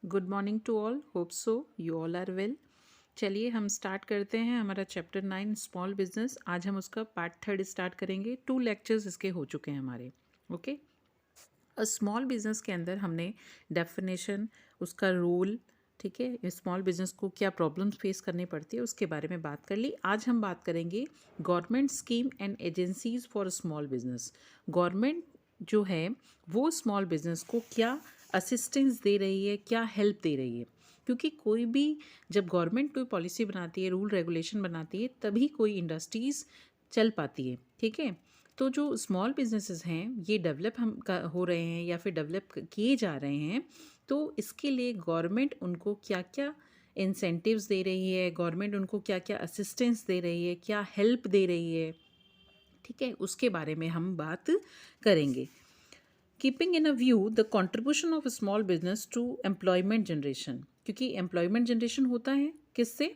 Good morning to all, hope so you all are well. चलिए हम start करते हैं हमारा चैप्टर 9 स्मॉल बिजनेस। आज हम उसका पार्ट 3 स्टार्ट करेंगे। 2 लेक्चर्स इसके हो चुके हैं हमारे। ओके, स्मॉल बिजनेस के अंदर हमने डेफिनेशन, उसका रोल, ठीक है, स्मॉल बिजनेस को क्या प्रॉब्लम्स फेस करनी पड़ती है उसके बारे में बात कर ली। आज हम बात करेंगे government scheme and agencies for small business. Government जो है वो स्मॉल बिजनेस को क्या असिस्टेंस दे रही है, क्या हेल्प दे रही है। क्योंकि कोई भी जब गवर्नमेंट कोई पॉलिसी बनाती है, रूल रेगुलेशन बनाती है, तभी कोई इंडस्ट्रीज़ चल पाती है। ठीक है, तो जो स्मॉल बिजनेसेस हैं ये डेवलप हो रहे हैं या फिर डेवलप किए जा रहे हैं, तो इसके लिए गवर्नमेंट उनको क्या क्या इंसेंटिव्स दे रही है, गवर्नमेंट उनको क्या क्या असिस्टेंस दे रही है, क्या हेल्प दे रही है, ठीक है, उसके बारे में हम बात करेंगे। Keeping in a view the contribution of small business to employment generation, क्योंकि एम्प्लॉयमेंट जनरेशन होता है किससे?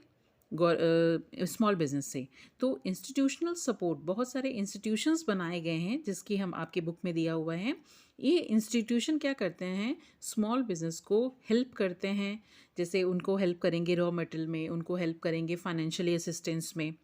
स्मॉल बिजनेस से। तो इंस्टीट्यूशनल सपोर्ट, बहुत सारे इंस्टीट्यूशंस बनाए गए हैं जिसकी हम आपके बुक में दिया हुआ है। ये इंस्टीट्यूशन क्या करते हैं? स्मॉल बिजनेस को हेल्प करते हैं। जैसे उनको हेल्प करेंगे रॉ मटेरियल में, उनको हेल्प करेंगे फाइनेंशियली असिस्टेंस में।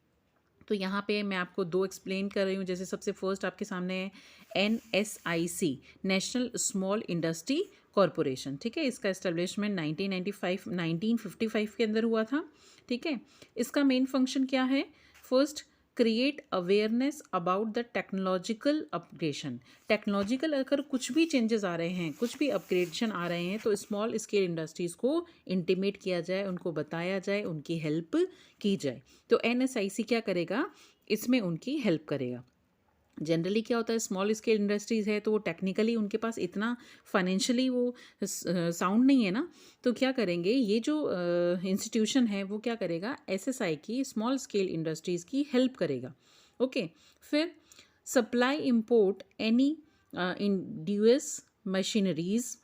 तो यहाँ पे मैं आपको 2 एक्सप्लेन कर रही हूँ। जैसे सबसे फर्स्ट आपके सामने है NSIC, national small industry corporation. ठीक है, इसका एस्टेब्लिशमेंट 1955 के अंदर हुआ था। ठीक है, इसका मेन फंक्शन क्या है? First, create awareness about the technological upgradation. Technological अगर कुछ भी चेंजेस आ रहे हैं, कुछ भी अपग्रेडेशन आ रहे हैं, तो स्मॉल स्केल इंडस्ट्रीज़ को इंटीमेट किया जाए, उनको बताया जाए, उनकी हेल्प की जाए। तो NSIC क्या करेगा? इसमें उनकी हेल्प करेगा। जनरली क्या होता है, स्मॉल स्केल इंडस्ट्रीज़ है तो वो टेक्निकली उनके पास इतना फाइनेंशियली वो साउंड नहीं है ना, तो क्या करेंगे, ये जो इंस्टीट्यूशन है वो क्या करेगा, SSI की, स्मॉल स्केल इंडस्ट्रीज़ की हेल्प करेगा। ओके, फिर supply import any induce machineries.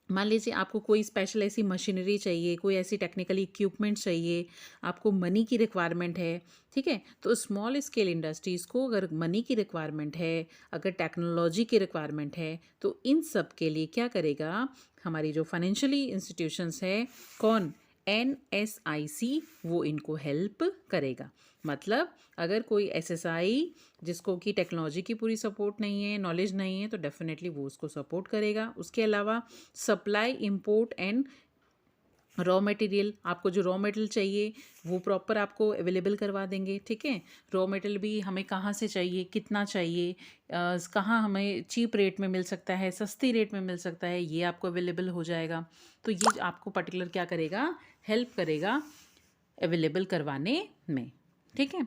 मान लीजिए आपको कोई स्पेशल ऐसी मशीनरी चाहिए, कोई ऐसी टेक्निकली इक्विपमेंट चाहिए, आपको मनी की रिक्वायरमेंट है। ठीक है, तो स्मॉल स्केल इंडस्ट्रीज़ को अगर मनी की रिक्वायरमेंट है, अगर टेक्नोलॉजी की रिक्वायरमेंट है, तो इन सब के लिए क्या करेगा, हमारी जो फाइनेंशियली इंस्टीट्यूशंस है, कौन? NSIC, वो इनको हेल्प करेगा। मतलब अगर कोई SSI जिसको कि टेक्नोलॉजी की पूरी सपोर्ट नहीं है, नॉलेज नहीं है, तो डेफिनेटली वो उसको सपोर्ट करेगा। उसके अलावा supply, import and raw material, आपको जो रॉ मटेरियल चाहिए वो प्रॉपर आपको अवेलेबल करवा देंगे। ठीक है, रॉ मटेरियल भी हमें कहाँ से चाहिए, कितना चाहिए, कहाँ हमें चीप रेट में मिल सकता है, सस्ती रेट में मिल सकता है, ये आपको अवेलेबल हो जाएगा। तो ये आपको पर्टिकुलर क्या करेगा, हेल्प करेगा अवेलेबल करवाने में। ठीक है,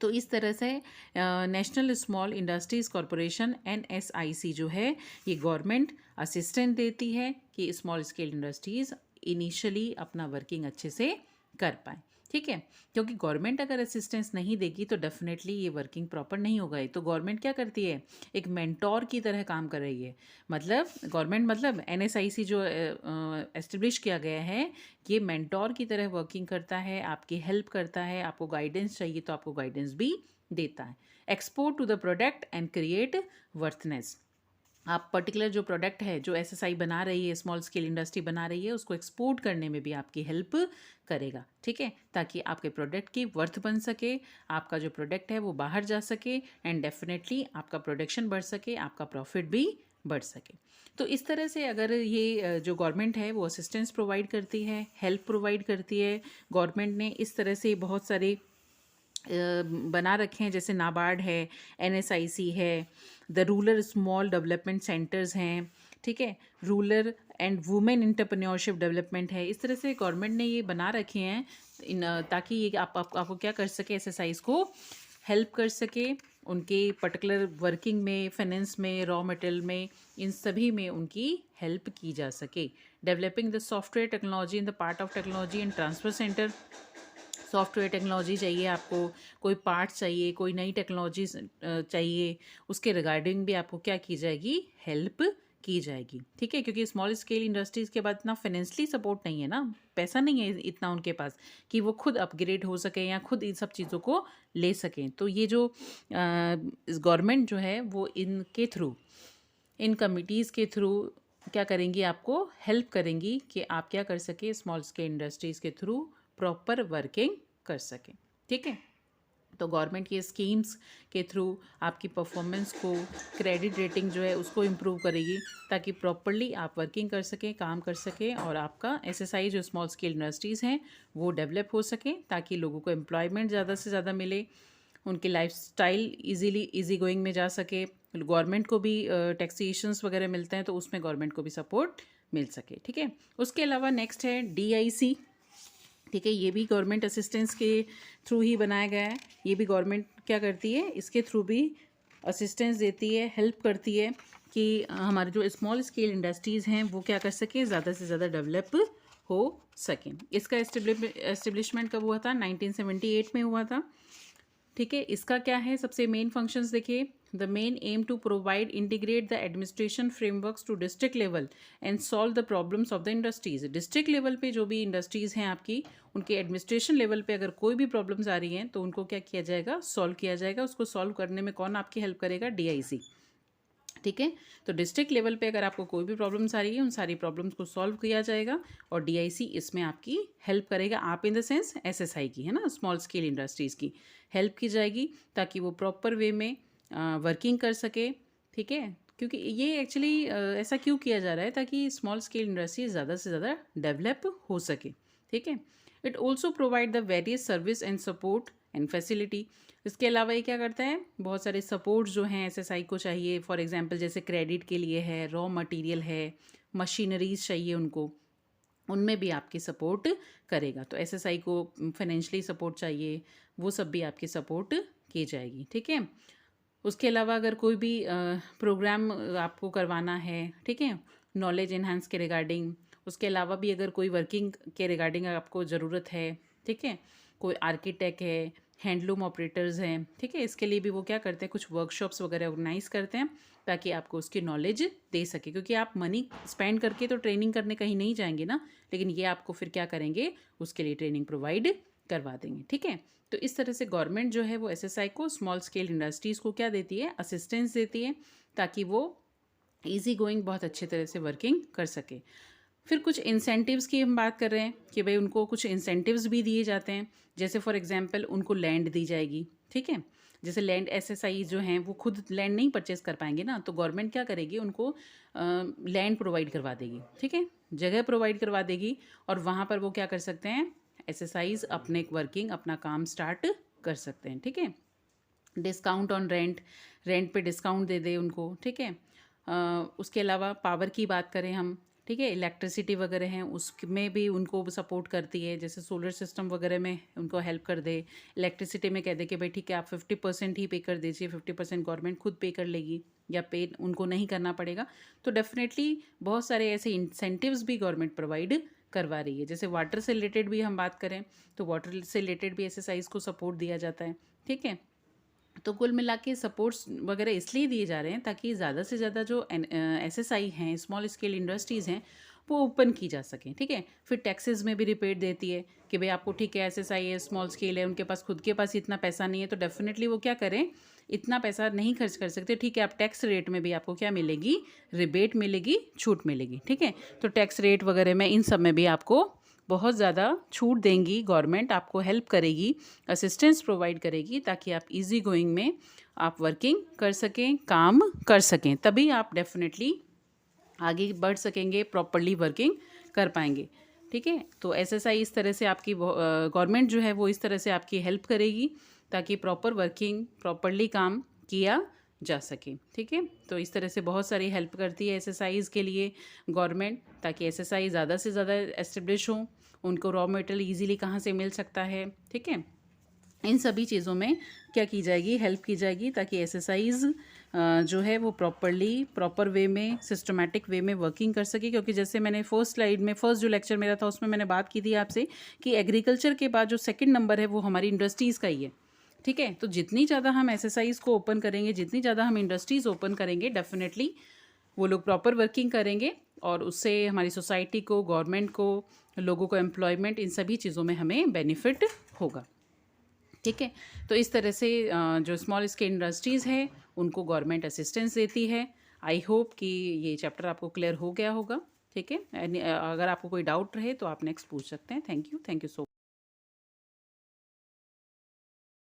तो इस तरह से national small industries corporation NSIC जो है, ये गवर्नमेंट असिस्टेंट देती है कि स्मॉल स्केल इंडस्ट्रीज़ इनिशियली अपना वर्किंग अच्छे से कर पाएँ। ठीक है, क्योंकि गवर्नमेंट अगर असिस्टेंस नहीं देगी तो डेफिनेटली ये वर्किंग प्रॉपर नहीं होगा। तो गवर्नमेंट क्या करती है, एक मेंटोर की तरह काम कर रही है। मतलब गवर्नमेंट, मतलब NSIC जो एस्टेब्लिश किया गया है, ये मेंटोर की तरह वर्किंग करता है, आपकी हेल्प करता है, आपको गाइडेंस चाहिए तो आपको गाइडेंस भी देता है। Export to the product and create worthness. आप पर्टिकुलर जो प्रोडक्ट है, जो SSI बना रही है, स्मॉल स्केल इंडस्ट्री बना रही है, उसको एक्सपोर्ट करने में भी आपकी हेल्प करेगा। ठीक है, ताकि आपके प्रोडक्ट की वर्थ बन सके, आपका जो प्रोडक्ट है वो बाहर जा सके, एंड डेफिनेटली आपका प्रोडक्शन बढ़ सके, आपका प्रॉफिट भी बढ़ सके। तो इस तरह से अगर ये जो गवर्नमेंट है वो असिस्टेंस प्रोवाइड करती है, हेल्प प्रोवाइड करती है। गवर्नमेंट ने इस तरह से बहुत सारे बना रखे हैं, जैसे नाबार्ड है, NSIC है, the rural small development centres हैं। ठीक है, rural and women entrepreneurship development है। इस तरह से गवर्नमेंट ने ये बना रखे हैं ताकि ये आपको क्या कर सके, SSIs को हेल्प कर सके, उनके पर्टिकुलर वर्किंग में, फाइनेंस में, रॉ मटेरियल में, इन सभी में उनकी हेल्प की जा सके। Developing the software technology in the part of technology and transfer centre. Software technology चाहिए आपको, कोई पार्ट्स चाहिए, कोई नई टेक्नोलॉजी चाहिए, उसके रिगार्डिंग भी आपको क्या की जाएगी, हेल्प की जाएगी। ठीक है, क्योंकि स्मॉल स्केल इंडस्ट्रीज़ के बाद इतना फाइनेंशियली सपोर्ट नहीं है ना, पैसा नहीं है इतना उनके पास कि वो खुद अपग्रेड हो सके या खुद इन सब चीज़ों को ले सकें। तो ये जो गवर्नमेंट जो है वो इनके थ्रू, इन कमिटीज़ के थ्रू क्या करेंगी, आपको हेल्प करेंगी कि आप क्या कर सके, स्मॉल स्केल इंडस्ट्रीज़ के थ्रू प्रॉपर वर्किंग कर सकें। ठीक है, तो गवर्नमेंट की स्कीम्स के थ्रू आपकी परफॉर्मेंस को, क्रेडिट रेटिंग जो है उसको इम्प्रूव करेगी, ताकि प्रॉपरली आप वर्किंग कर सकें, काम कर सकें, और आपका एसएसआई जो स्मॉल स्केल इंडस्ट्रीज़ हैं वो डेवलप हो सकें, ताकि लोगों को एम्प्लॉयमेंट ज़्यादा से ज़्यादा मिले, उनकी लाइफस्टाइल इजी गोइंग में जा सके, गवर्नमेंट को भी टैक्सेशंस वगैरह मिलते हैं तो उसमें गवर्नमेंट को भी सपोर्ट मिल सके। ठीक है, उसके अलावा नेक्स्ट है DIC। ठीक है, ये भी गवर्नमेंट असिस्टेंस के थ्रू ही बनाया गया है। ये भी गवर्नमेंट क्या करती है, इसके थ्रू भी असिस्टेंस देती है, हेल्प करती है कि हमारे जो स्मॉल स्केल इंडस्ट्रीज़ हैं वो क्या कर सके, ज़्यादा से ज़्यादा डेवलप हो सकें। इसका एस्टेब्लिशमेंट कब हुआ था, 1978 में हुआ था। ठीक है, इसका क्या है, सबसे मेन फंक्शंस देखिए। The main aim to provide integrate the administration frameworks to district level and solve the problems of the industries. District level पे जो भी इंडस्ट्रीज़ हैं आपकी, उनके एडमिनिस्ट्रेशन लेवल पे अगर कोई भी प्रॉब्लम्स आ रही हैं तो उनको क्या किया जाएगा, सॉल्व किया जाएगा। उसको सॉल्व करने में कौन आपकी हेल्प करेगा, DIC। ठीक है, तो डिस्ट्रिक्ट लेवल पे अगर आपको कोई भी प्रॉब्लम्स आ रही है, उन सारी प्रॉब्लम्स को सॉल्व किया जाएगा, और DIC इसमें आपकी हेल्प करेगा। आप इन द सेंस SSI की, है ना, स्मॉल स्केल इंडस्ट्रीज़ की हेल्प की जाएगी, ताकि वो प्रॉपर वे में वर्किंग कर सके। ठीक है, क्योंकि ये एक्चुअली ऐसा क्यों किया जा रहा है, ताकि स्मॉल स्केल इंडस्ट्री ज़्यादा से ज़्यादा डेवलप हो सके। ठीक है, it also provide the various service and support and facility. इसके अलावा ये क्या करता है, बहुत सारे सपोर्ट जो हैं SSI को चाहिए, फॉर एग्जांपल जैसे क्रेडिट के लिए है, रॉ मटेरियल है, मशीनरीज चाहिए उनको, उनमें भी आपकी सपोर्ट करेगा। तो SSI को फाइनेंशियली सपोर्ट चाहिए, वो सब भी आपकी सपोर्ट की जाएगी। ठीक है, उसके अलावा अगर कोई भी प्रोग्राम आपको करवाना है, ठीक है, नॉलेज इन्हांस के रिगार्डिंग, उसके अलावा भी अगर कोई वर्किंग के रिगार्डिंग आपको ज़रूरत है, ठीक है, कोई आर्किटेक्ट है, हैंडलूम ऑपरेटर्स हैं, ठीक है, इसके लिए भी वो क्या करते हैं, कुछ वर्कशॉप्स वगैरह ऑर्गेनाइज करते हैं, ताकि आपको उसकी नॉलेज दे सके। क्योंकि आप मनी स्पेंड करके तो ट्रेनिंग करने कहीं नहीं जाएंगे ना, लेकिन ये आपको फिर क्या करेंगे, उसके लिए ट्रेनिंग प्रोवाइड करवा देंगे। ठीक है, तो इस तरह से गवर्नमेंट जो है वो SSI को, स्मॉल स्केल इंडस्ट्रीज़ को क्या देती है, असिस्टेंस देती है, ताकि वो ईजी गोइंग बहुत अच्छे तरह से वर्किंग कर सके। फिर कुछ इंसेंटिव्स की हम बात कर रहे हैं कि भाई उनको कुछ इंसेंटिव्स भी दिए जाते हैं। जैसे फॉर एग्जांपल उनको लैंड दी जाएगी। ठीक है, जैसे लैंड SSI जो हैं वो खुद लैंड नहीं परचेस कर पाएंगे ना, तो गवर्नमेंट क्या करेगी, उनको लैंड प्रोवाइड करवा देगी। ठीक है, जगह प्रोवाइड करवा देगी, और वहाँ पर वो क्या कर सकते हैं, SSIs अपने वर्किंग, अपना काम स्टार्ट कर सकते हैं। ठीक है, डिस्काउंट ऑन रेंट, रेंट पे डिस्काउंट दे दे उनको। ठीक है, उसके अलावा पावर की बात करें हम, ठीक है, इलेक्ट्रिसिटी वगैरह हैं उसमें भी उनको सपोर्ट करती है, जैसे सोलर सिस्टम वगैरह में उनको हेल्प कर दे। इलेक्ट्रिसिटी में कह दे कि भाई ठीक है आप 50% ही पे कर दीजिए, 50% गवर्नमेंट खुद पे कर लेगी, या पे उनको नहीं करना पड़ेगा। तो डेफिनेटली बहुत सारे ऐसे इंसेंटिव्स भी गवर्नमेंट प्रोवाइड करवा रही है। जैसे वाटर से रिलेटेड भी हम बात करें तो वाटर से रिलेटेड भी SSIs को सपोर्ट दिया जाता है। ठीक है, तो कुल मिला के सपोर्ट्स वगैरह इसलिए दिए जा रहे हैं ताकि ज़्यादा से ज़्यादा जो SSI हैं, स्मॉल स्केल इंडस्ट्रीज़ हैं, वो ओपन की जा सकें। ठीक है, फिर टैक्सेस में भी रिपेट देती है कि भाई आपको ठीक है SSI है, स्मॉल स्केल है, उनके पास खुद के पास इतना पैसा नहीं है, तो डेफिनेटली वो क्या करें, इतना पैसा नहीं खर्च कर सकते। ठीक है, आप टैक्स रेट में भी आपको क्या मिलेगी, रिबेट मिलेगी, छूट मिलेगी। ठीक है, तो टैक्स रेट वगैरह में, इन सब में भी आपको बहुत ज़्यादा छूट देंगी गवर्नमेंट, आपको हेल्प करेगी, असिस्टेंस प्रोवाइड करेगी, ताकि आप इजी गोइंग में आप वर्किंग कर सकें, काम कर सकें, तभी आप डेफिनेटली आगे बढ़ सकेंगे, प्रॉपरली वर्किंग कर पाएंगे। ठीक है, तो SSI इस तरह से आपकी गवर्नमेंट जो है वो इस तरह से आपकी हेल्प करेगी, ताकि प्रॉपर वर्किंग, प्रॉपरली काम किया जा सके। ठीक है, तो इस तरह से बहुत सारी हेल्प करती है SSIs के लिए गवर्नमेंट, ताकि SSI ज़्यादा से ज़्यादा एस्टेब्लिश हों, उनको रॉ मटेरियल ईजिली कहाँ से मिल सकता है। ठीक है, इन सभी चीज़ों में क्या की जाएगी, हेल्प की जाएगी, ताकि SSIs जो है वो प्रॉपर वे में, सिस्टमेटिक वे में वर्किंग कर सके। क्योंकि जैसे मैंने फर्स्ट स्लाइड में, फर्स्ट जो लेक्चर मेरा था उसमें मैंने बात की थी आपसे कि एग्रीकल्चर के बाद जो सेकंड नंबर है वो हमारी इंडस्ट्रीज़ का ही है। ठीक है, तो जितनी ज़्यादा हम SSIs को ओपन करेंगे, जितनी ज़्यादा हम इंडस्ट्रीज़ ओपन करेंगे, डेफिनेटली वो लोग प्रॉपर वर्किंग करेंगे, और उससे हमारी सोसाइटी को, गवर्नमेंट को, लोगों को एम्प्लॉयमेंट, इन सभी चीज़ों में हमें बेनिफिट होगा। ठीक है, तो इस तरह से जो स्मॉल स्केल इंडस्ट्रीज़ है उनको गवर्नमेंट असिस्टेंस देती है, आई होप कि ये चैप्टर आपको क्लियर हो गया होगा। ठीक है, अगर आपको कोई डाउट रहे तो आप नेक्स्ट पूछ सकते हैं। Thank you so